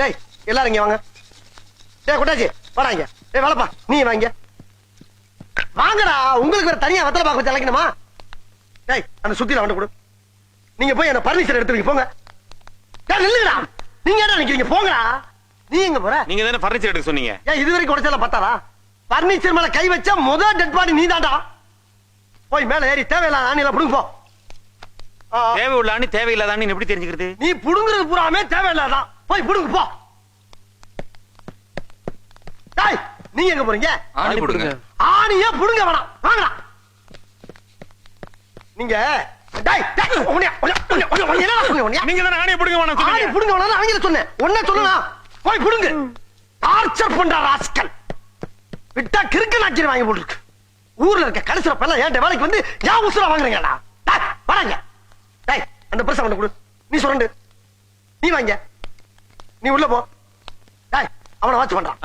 டேய் எல்லாரும் இங்க வாங்க. டேய் கொட்டாச்சி வாடாங்க. டேய் வேலைப்பா நீ வாங்க. வாங்கடா, உங்களுக்கு வேற தனியா வெத்தலை பாக்க வச்சு அழைக்கணுமா? டேய் அந்த சுத்தில வந்து கொடு. நீங்க போய் அந்த பர்னிச்சர் எடுத்துவீங்க போங்க. டேய் நில்லுங்கடா, நீங்க என்ன நிக்கிறீங்க? போங்கடா. நீ எங்க போற? நீங்க தானே பர்னிச்சர் எடுக்க சொன்னீங்க. ஏன் இதுவரைக்கும் உடைச்சல பத்தாதா? பர்னிச்சர் மேல கை வச்சா முதல் டெட் பாடி நீ தான்டா. போய் மேல ஏறி தேவையில்லாத ஆணில புடுங்க போ. தேவை உள்ள ஆணி தேவையில்லாத ஆணி எப்படி தெரிஞ்சுக்கிறது? நீ புடுங்குறது பூராமே தேவையில்லாதான். போய் புடுங்க போ. டேய் நீ எங்க போறீங்க? ஆணி புடுங்க. ஆணியே புடுங்க வேணாம். வாங்கடா. நீங்க டேய் டேய் உன்னைய என்னடா சொன்னீங்க? உன்னைய நீங்க தானே ஆணியை புடுங்க வேணாம் ஆணி சொன்னீங்க. புடுங்க வேணாம் அவங்கள சொன்னேன். உன்ன சொல்லலாம். போய் புடுங்க. டார்ச்சர் பண்ற ராஸ்கல். விட்டா கிறுக்கு நாக்கிர வாங்கி போட்டுருக்கு. ஊர்ல இருக்க கடைசில எல்லாம் ஏன் வேலைக்கு வந்து ஏன் உசுர வாங்குறீங்கடா? டேய் வராங்க. டேய் அந்த பிரஸ் அவன கொடு. நீ சொல்லு. நீ வாங்க. நீ உள்ள போ. டேய் அவன வாட்ச் பண்றான்.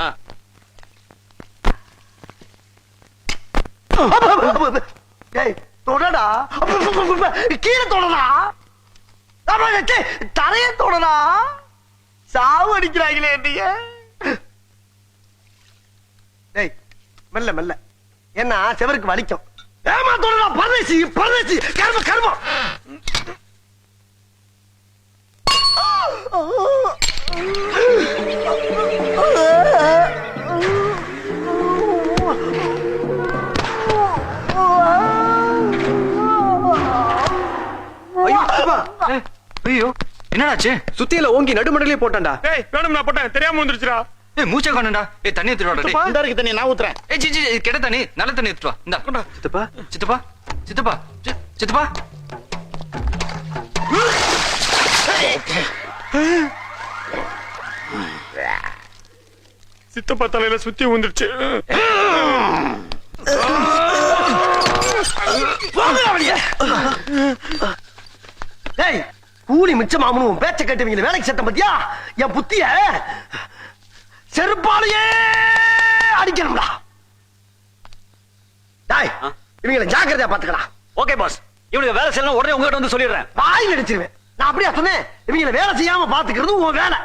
டேய் தொடடா. கீழே தொடடா. தரைய தொடடா. சாவு அடிக்கிறாங்களே நீங்க. டேய் மெல்ல மெல்ல. என்ன செவருக்கு வலிக்கும். ஏமா தொடடா. பரதேசி பரதேசி கர்ம கர்மம். ஐயோ என்னடாச்சு? சுத்தியில ஓங்கி நடுமடலே போட்டான்டா. டேய் வேணும் நான் போட்டேன் தெரியாம வந்துருச்சுடா. ஏய் மூச்சை காணடா. ஏய் தண்ணி எடுத்துட்டு வாடா. இந்த இருக்கு தண்ணி நான் ஊத்துறேன். ஏய் ஜி கெட்ட தண்ணி, நல்ல தண்ணி எடுத்துட்டு வா. இந்தா. சித்தப்பா சித்தப்பா சித்தப்பா சித்தப்பா. சித்தப்பா தலையில சுத்தி வந்துருச்சு. டேய் கூலி மிச்சமாமனு உன் பேச்ச கேட்டுவீங்க வேலைக்கு சட்டம் பத்தியா? என் புத்திய செருப்பாலேயே அடிக்கணும்டா. டேய் இவங்களை ஜாக்கிரதையா பாத்துக்கலாம். Okay boss. இவனுக்கு வேலை செய்யணும் உடனே உங்ககிட்ட வந்து சொல்லிடுறேன். வாயில் அடிச்சிருவேன். நான் அப்படியா சொன்னேன்? இவங்களை வேலை செய்யாம பாத்துக்கிறது உன் வேலை.